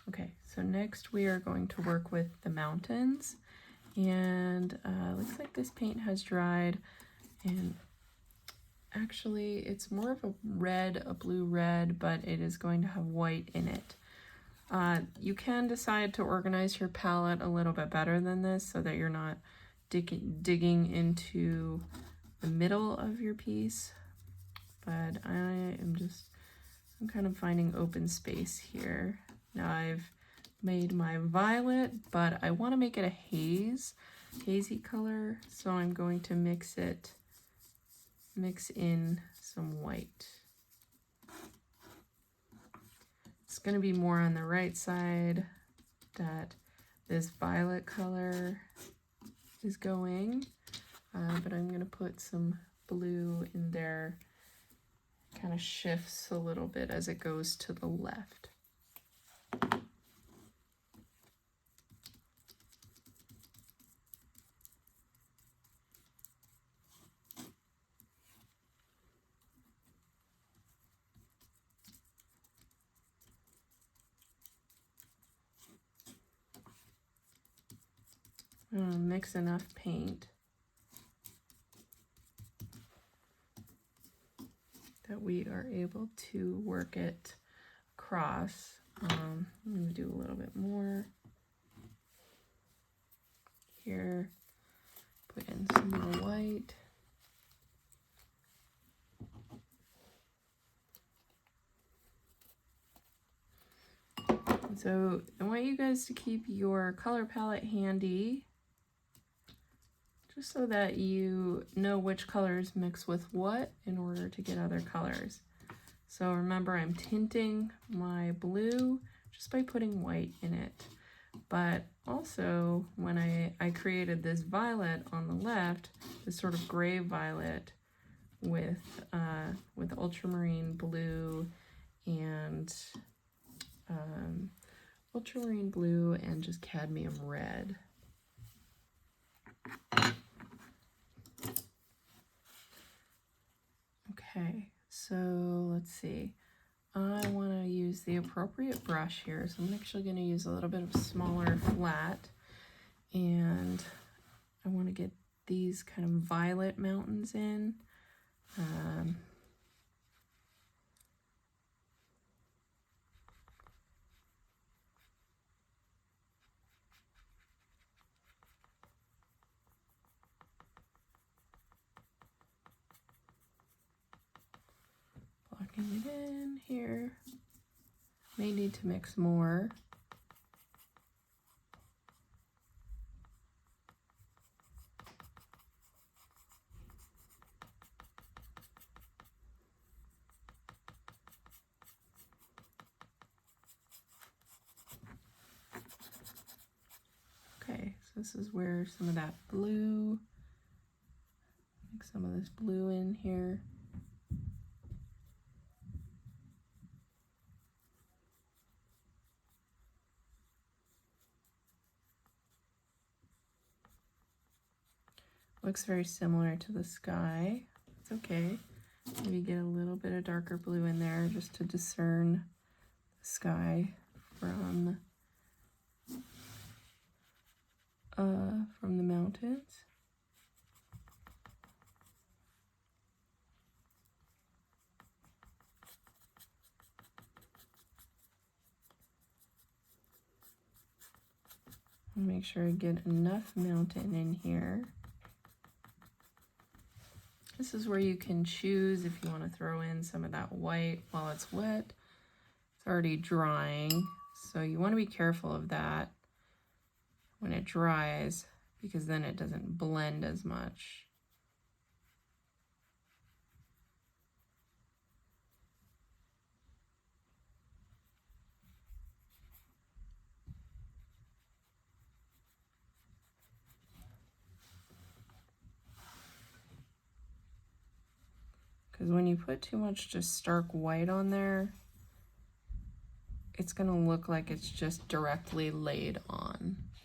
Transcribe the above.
Okay, so next we are going to work with the mountains, and looks like this paint has dried, and actually it's more of a red, a blue red, but it is going to have white in it. You can decide to organize your palette a little bit better than this so that you're not digging into the middle of your piece, but I'm kind of finding open space here. Now I've made my violet, but I want to make it a hazy color, so I'm going to mix in some white. It's going to be more on the right side that this violet color is going, but I'm going to put some blue in there. Kind of shifts a little bit as it goes to the left. Mix enough paint that we are able to work it across. I'm going to do a little bit more here, put in some more white. So I want you guys to keep your color palette handy, just so that you know which colors mix with what in order to get other colors. So remember, I'm tinting my blue just by putting white in it. But also, when I created this violet on the left, this sort of gray violet with ultramarine blue and just cadmium red. Okay, so let's see. I want to use the appropriate brush here, so I'm actually going to use a little bit of smaller flat, and I want to get these kind of violet mountains in. Blocking it in here. May need to mix more. Okay, so this is where some of that blue, mix some of this blue in here. Looks very similar to the sky. It's okay. Maybe get a little bit of darker blue in there just to discern the sky from the mountains. Make sure I get enough mountain in here. This is where you can choose if you want to throw in some of that white while it's wet. It's already drying, so you want to be careful of that when it dries, because then it doesn't blend as much. Because when you put too much just stark white on there, it's going to look like it's just directly laid on.